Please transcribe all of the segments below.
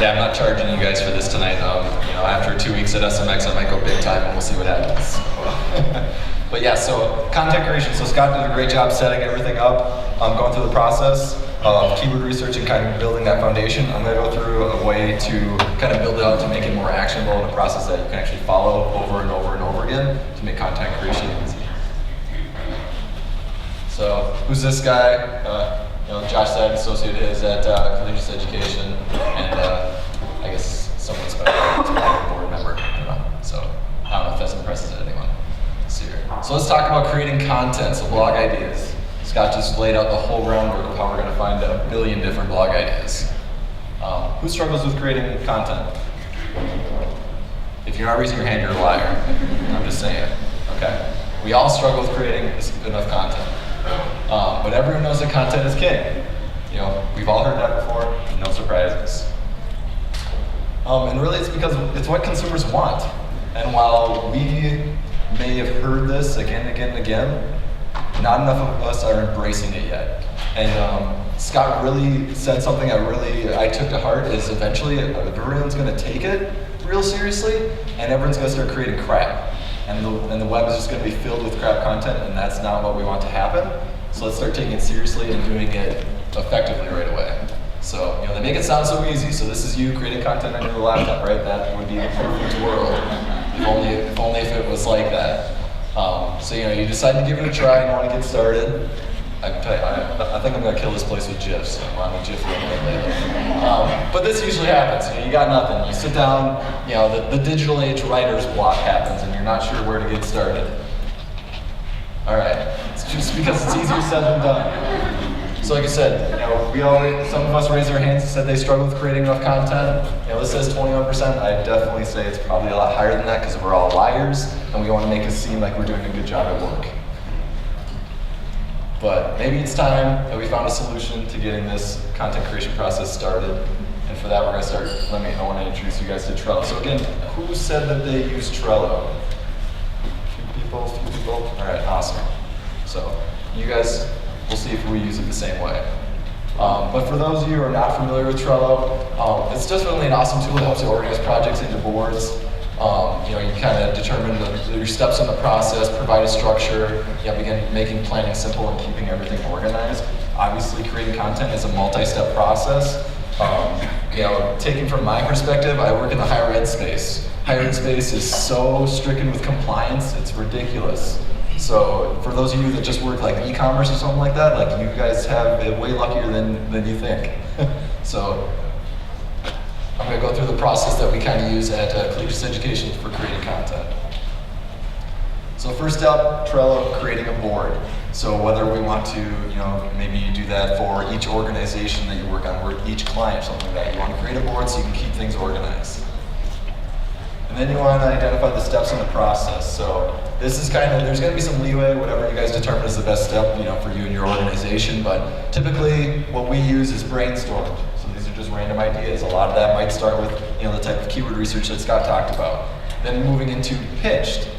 Yeah, I'm not charging you guys for this tonight. After 2 weeks at SMX, I might go big time, and we'll see what happens. But yeah, so content creation. So Scott did a great job setting everything up, going through the process of keyword research and kind of building that foundation. I'm going to go through a way to kind of build it out to make it more actionable in a process that you can actually follow over and over and over again to make content creation easy. So who's this guy? Josh said associate is at Tilus Education, and I guess someone's a board member. I don't know. So I don't know if that impresses anyone. So let's talk about creating content, so blog ideas. Scott just laid out the whole groundwork of how we're going to find a billion different blog ideas. Who struggles with creating content? If you're not raising your hand, you're a liar. I'm just saying. Okay. We all struggle with creating enough content. But everyone knows that content is king. We've all heard that before, no surprises. And really it's because it's what consumers want. And while we may have heard this again and again and again, not enough of us are embracing it yet. And Scott really said something I took to heart is eventually everyone's going to take it real seriously, and everyone's going to start creating crap. And the web is just going to be filled with crap content, and that's not what we want to happen. So let's start taking it seriously and doing it effectively right away. So, they make it sound so easy. So this is you creating content on your laptop, right? That would be the perfect world. If only if it was like that. So you decide to give it a try and want to get started. I can tell you, I think I'm going to kill this place with GIFs. I'm on a GIF a little bit later. But this usually happens. You got nothing. You sit down. The digital age writer's block happens, and you're not sure where to get started. All right. It's just because it's easier said than done. So like I said, some of us raised our hands and said they struggle with creating enough content. This says 21%. I definitely say it's probably a lot higher than that because we're all liars and we want to make it seem like we're doing a good job at work. But maybe it's time that we found a solution to getting this content creation process started. And for that, we're going to start. I want to introduce you guys to Trello. So again, who said that they use Trello? A few people. All right, awesome. So you guys, we'll see if we use it the same way. But for those of you who are not familiar with Trello, it's just really an awesome tool that helps you organize projects into boards. You kind of determine your steps in the process, provide a structure, begin making planning simple and keeping everything organized. Obviously, creating content is a multi-step process. Taking from my perspective, I work in the higher ed space. Higher ed space is so stricken with compliance, it's ridiculous. So for those of you that just work like e-commerce or something like that, like you guys have it way luckier than you think. So I'm going to go through the process that we kind of use at Tilus Education for creating content. So first up, Trello, creating a board. So whether we want to, maybe you do that for each organization that you work on, or each client, something like that. You want to create a board so you can keep things organized. And then you want to identify the steps in the process. So this is there's going to be some leeway, whatever you guys determine is the best step, for you and your organization. But typically, what we use is Brainstorm. So these are just random ideas. A lot of that might start with, the type of keyword research that Scott talked about. Then moving into pitched.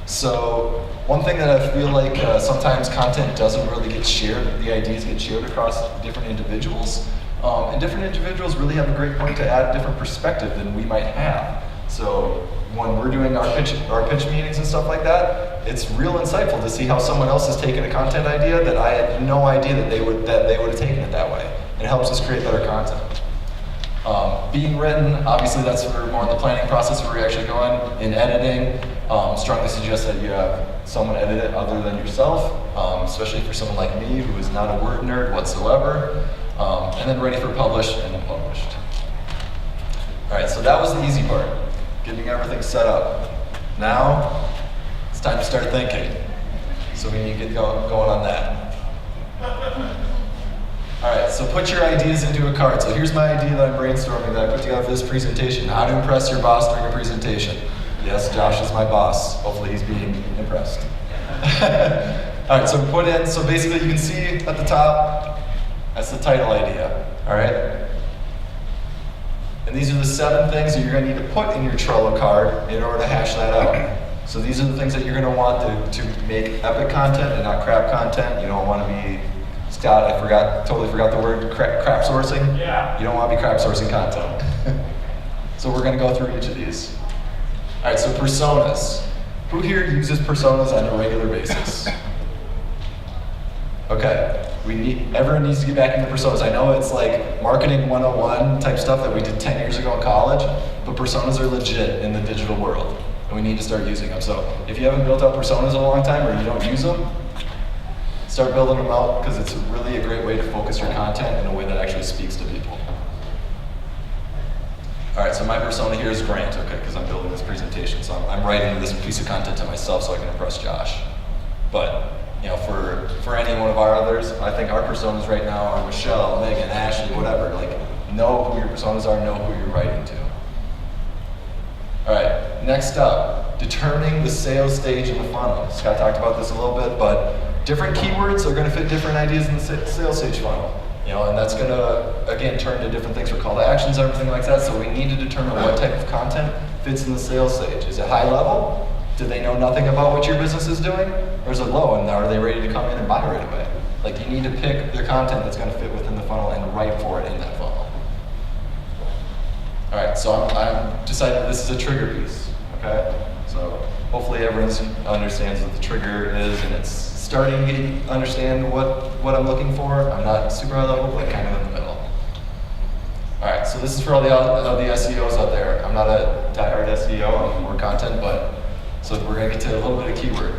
So one thing that I feel like sometimes content doesn't really get shared. The ideas get shared across different individuals, and different individuals really have a great point to add a different perspective than we might have. So when we're doing our pitch meetings and stuff like that, it's real insightful to see how someone else has taken a content idea that I had no idea that they would have taken it that way. It helps us create better content. Being written, obviously that's for more in the planning process where you're actually going. In editing, strongly suggest that you have someone edit it other than yourself, especially for someone like me who is not a word nerd whatsoever. And then ready for publish and then published. All right, so that was the easy part. Getting everything set up. Now, it's time to start thinking. So we need to get going on that. All right, so put your ideas into a card. So here's my idea that I'm brainstorming that I put together for this presentation. How to impress your boss during a presentation. Yes, Josh is my boss. Hopefully he's being impressed. All right, so so basically you can see at the top, that's the title idea, all right? And these are the 7 things that you're going to need to put in your Trello card in order to hash that out. So these are the things that you're going to want to make epic content and not crap content. You don't want to be, Scott, totally forgot the word crap sourcing. Yeah. You don't want to be crap sourcing content. So we're going to go through each of these. All right, so personas. Who here uses personas on a regular basis? Okay, everyone needs to get back into personas. I know it's like marketing 101 type stuff that we did 10 years ago in college, but personas are legit in the digital world, and we need to start using them. So if you haven't built out personas in a long time or you don't use them, start building them out, because it's really a great way to focus your content in a way that actually speaks to people. All right, so my persona here is Grant, okay, because I'm building this presentation. So I'm writing this piece of content to myself so I can impress Josh. But you know, for any one of our others, I think our personas right now are Michelle, Megan, Ashley, whatever. Like, know who your personas are, know who you're writing to. All right, next up, determining the sales stage in the funnel. Scott talked about this a little bit, but different keywords are going to fit different ideas in the sales stage funnel. You know, and that's going to, again, turn to different things for call to actions, everything like that. So we need to determine what type of content fits in the sales stage. Is it high level? Do they know nothing about what your business is doing? Or is it low, and are they ready to come in and buy right away? Like, you need to pick the content that's going to fit within the funnel and write for it in that funnel. All right, so I'm deciding this is a trigger piece, okay? So hopefully everyone understands what the trigger is, and it's starting to understand what I'm looking for. I'm not super high level, but kind of in the middle. All right, so this is for all the SEOs out there. I'm not a diehard SEO, I'm more content, but so we're gonna get to a little bit of keyword.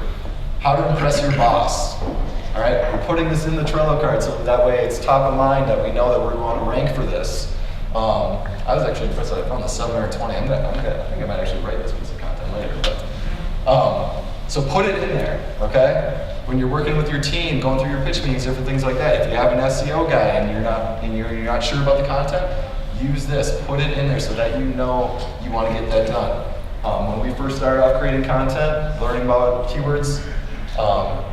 How to impress your boss. All right, we're putting this in the Trello card so that way it's top of mind that we know that we're going to rank for this. I was actually impressed that I found the 7 or 20. I think I might actually write this piece of content later. But so put it in there, okay? When you're working with your team, going through your pitch meetings, different things like that. If you have an SEO guy and you're not sure about the content, use this. Put it in there so that you know you want to get that done. When we first started off creating content, learning about keywords,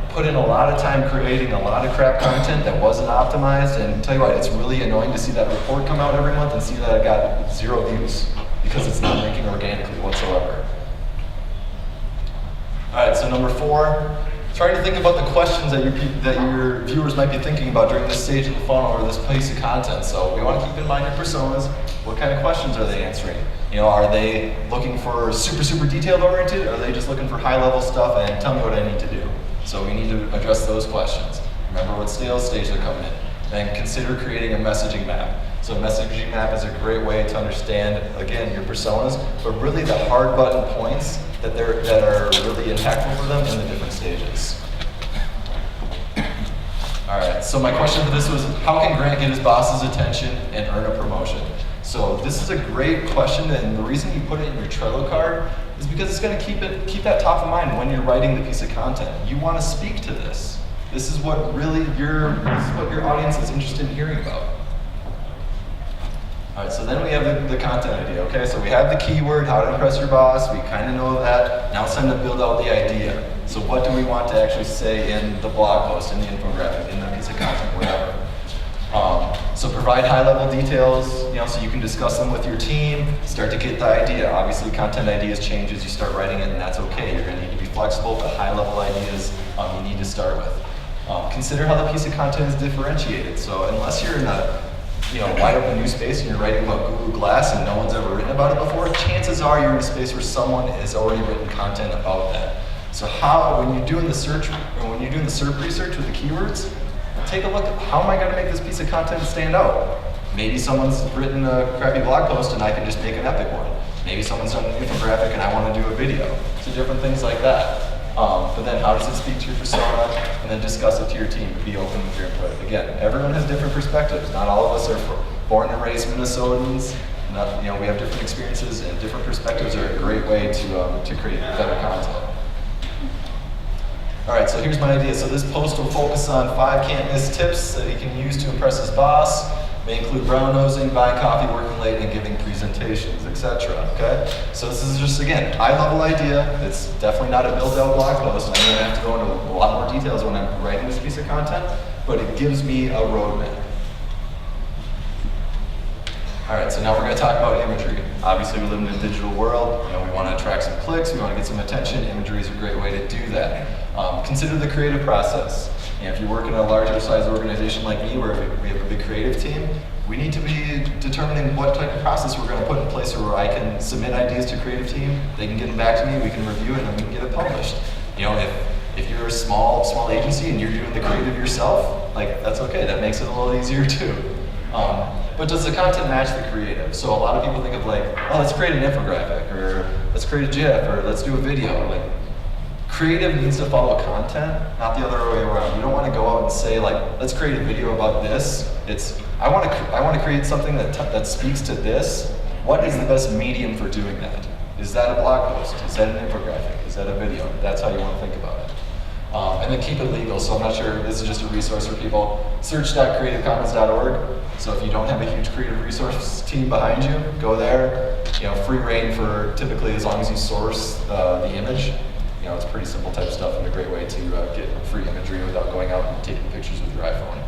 put in a lot of time creating a lot of crap content that wasn't optimized, and tell you what, it's really annoying to see that report come out every month and see that it got 0 views because it's not ranking organically whatsoever. All right, so number 4, try to think about the questions that your viewers might be thinking about during this stage of the funnel or this piece of content. So we want to keep in mind your personas. What kind of questions are they answering? You know, are they looking for super detailed oriented, or are they just looking for high level stuff and tell me what I need to do? So we need to address those questions. Remember what sales stage they're coming in. And consider creating a messaging map. So a messaging map is a great way to understand, again, your personas, but really the hard button points that are really impactful for them in the different stages. All right, so my question for this was, how can Grant get his boss's attention and earn a promotion? So this is a great question, and the reason you put it in your Trello card is because it's going to keep that top of mind when you're writing the piece of content. You want to speak to this. This is what your audience is interested in hearing about. All right, so then we have the content idea, okay? So we have the keyword, how to impress your boss, we kind of know that. Now it's time to build out the idea. So what do we want to actually say in the blog post, in the infographic, in the piece of content, whatever. So provide high-level details, so you can discuss them with your team, start to get the idea. Obviously, content ideas change as you start writing it, and that's okay. You're gonna need to be flexible, but high-level ideas you need to start with. Consider how the piece of content is differentiated. So unless you're in a wide open new space and you're writing about Google Glass and no one's ever written about it before, chances are you're in a space where someone has already written content about that. So when you're doing the search, or when you're doing the SERP research with the keywords, take a look at how am I going to make this piece of content stand out? Maybe someone's written a crappy blog post and I can just make an epic one. Maybe someone's done an infographic and I want to do a video. So different things like that. But then how does it speak to your persona? And then discuss it to your team. Be open with your input. Again, everyone has different perspectives. Not all of us are born and raised Minnesotans. We have different experiences, and different perspectives are a great way to create better content. All right, so here's my idea. So this post will focus on 5 can't-miss tips that he can use to impress his boss. May include brown-nosing, buying coffee, working late, and giving presentations, etc. Okay? So this is just, again, high-level idea. It's definitely not a built-out blog post. I'm going to have to go into a lot more details when I'm writing this piece of content, but it gives me a roadmap. All right, so now we're going to talk about imagery. Obviously, we live in a digital world. We want to attract some clicks. We want to get some attention. Imagery is a great way to do that. Consider the creative process. And if you work in a larger size organization like me, where we have a big creative team, we need to be determining what type of process we're going to put in place where I can submit ideas to a creative team, they can get them back to me, we can review it, and then we can get it published. You know, if you're a small agency and you're doing the creative yourself, like, that's okay, that makes it a little easier too. But does the content match the creative? So a lot of people think of like, oh, let's create an infographic, or let's create a GIF, or let's do a video. Like, creative needs to follow content, not the other way around. You don't want to go out and say like, let's create a video about this. It's, I want to create something that speaks to this. What is the best medium for doing that? Is that a blog post? Is that an infographic? Is that a video? That's how you want to think about it. And then keep it legal. So I'm not sure, this is just a resource for people. Search.creativecommons.org. So if you don't have a huge creative resource team behind you, go there. You know, free reign for typically as long as you source the image. You know, it's pretty simple type stuff and a great way to get free imagery without going out and taking pictures with your iPhone.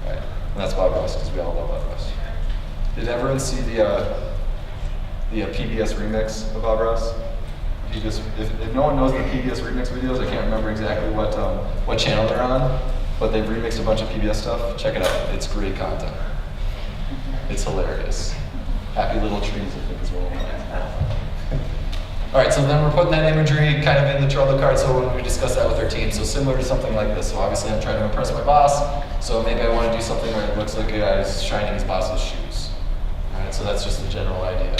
Right. And that's Bob Ross, because we all love Bob Ross. Did everyone see the PBS remix of Bob Ross? If no one knows the PBS remix videos, I can't remember exactly what channel they're on, but they've remixed a bunch of PBS stuff. Check it out. It's great content. It's hilarious. Happy Little Trees, I think is what we're on. All right, so then we're putting that imagery kind of in the Trello card, so when we discuss that with our team, so similar to something like this. So obviously I'm trying to impress my boss, so maybe I want to do something where it looks like a guy's shining his boss's shoes. All right, so that's just the general idea.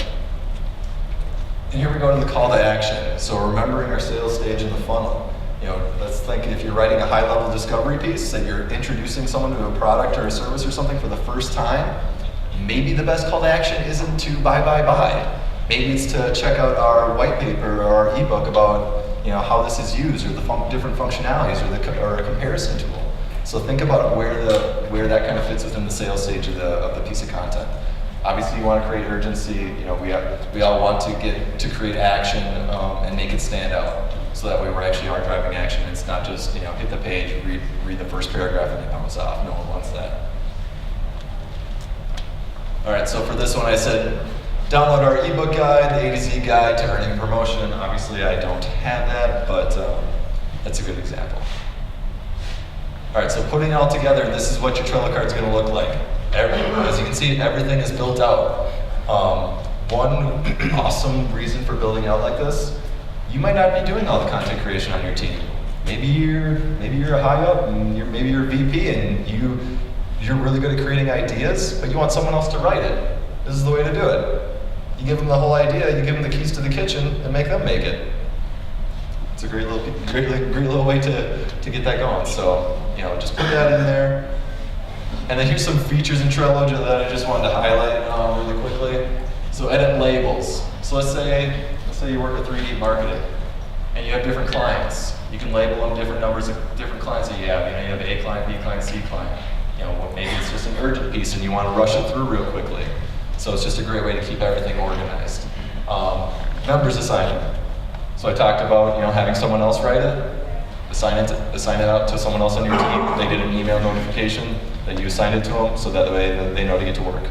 And here we go to the call to action. So remembering our sales stage in the funnel. You know, let's think if you're writing a high-level discovery piece and you're introducing someone to a product or a service or something for the first time, maybe the best call to action isn't to buy. Maybe it's to check out our white paper or our ebook about, you know, how this is used, or the different functionalities, or a comparison tool. So think about where that kind of fits within the sales stage of the piece of content. Obviously, you want to create urgency. You know, we all want to create action and make it stand out. So that way, we actually are driving action. It's not just, you know, hit the page, read the first paragraph, and then bounce off. No one wants that. All right. So for this one, I said, download our ebook guide, the A to Z guide to earning promotion. Obviously, I don't have that, but that's a good example. All right, so putting it all together, this is what your Trello card is going to look like. As you can see, everything is built out. One awesome reason for building out like this, you might not be doing all the content creation on your team. Maybe you're a high up, and maybe you're a VP, and you're really good at creating ideas, but you want someone else to write it. This is the way to do it. You give them the whole idea, you give them the keys to the kitchen, and make them make it. It's a great little way to get that going. So, you know, just put that in there. And then here's some features in Trello that I just wanted to highlight really quickly. So edit labels. So let's say you work with 3D marketing, and you have different clients. You can label them different numbers of different clients that you have. You know, you have A client, B client, C client. You know, maybe it's just an urgent piece, and you want to rush it through real quickly. So it's just a great way to keep everything organized. Members assignment. So I talked about, you know, having someone else write it, assign it out to someone else on your team. They get an email notification that you assigned it to them, so that way they know to get to work.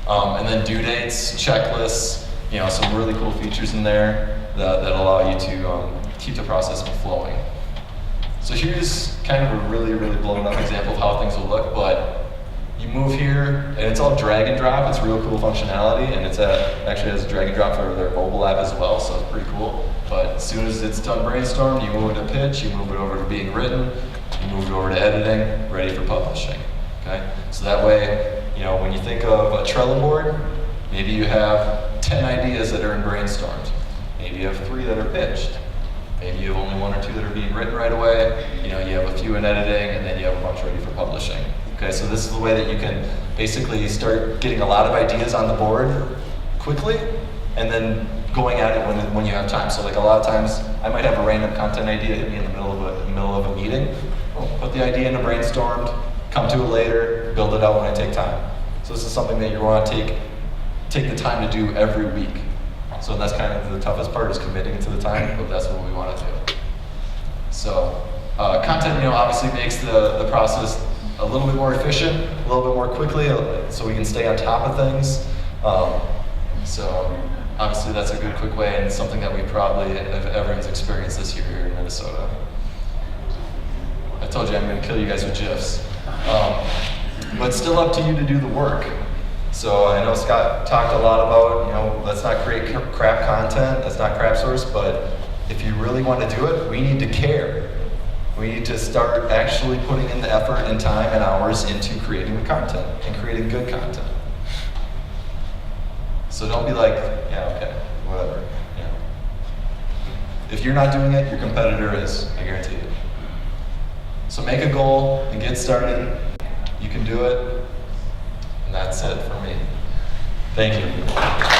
And then due dates, checklists, you know, some really cool features in there that allow you to keep the process flowing. So here's kind of a really blown up example of how things will look, but you move here, and it's all drag and drop. It's real cool functionality, and actually has drag and drop for their mobile app as well, so it's pretty cool. But as soon as it's done brainstormed, you move it to pitch, you move it over to being written, you move it over to editing, ready for publishing. Okay? So that way, you know, when you think of a Trello board, maybe you have 10 ideas that are in brainstormed. Maybe you have 3 that are pitched. Maybe you have only 1 or 2 that are being written right away. You know, you have a few in editing, and then you have a bunch ready for publishing. Okay, so this is the way that you can basically start getting a lot of ideas on the board quickly, and then going at it when you have time. So like a lot of times, I might have a random content idea hit me in the middle of a meeting. Put the idea into brainstormed, come to it later, build it out when I take time. So this is something that you want to take the time to do every week. So that's kind of the toughest part, is committing to the time, but that's what we want to do. So content, you know, obviously makes the process a little bit more efficient, a little bit more quickly, so we can stay on top of things. So obviously that's a good quick way, and something that we probably, everyone's experienced this year here in Minnesota. told you I'm going to kill you guys with GIFs. But still up to you to do the work. So I know Scott talked a lot about, let's not create crap content, that's not crap source, but if you really want to do it, we need to care. We need to start actually putting in the effort and time and hours into creating the content and creating good content. So don't be like, yeah, okay, whatever. If you're not doing it, your competitor is, I guarantee you. So make a goal and get started. You can do it. And that's it for me. Thank you.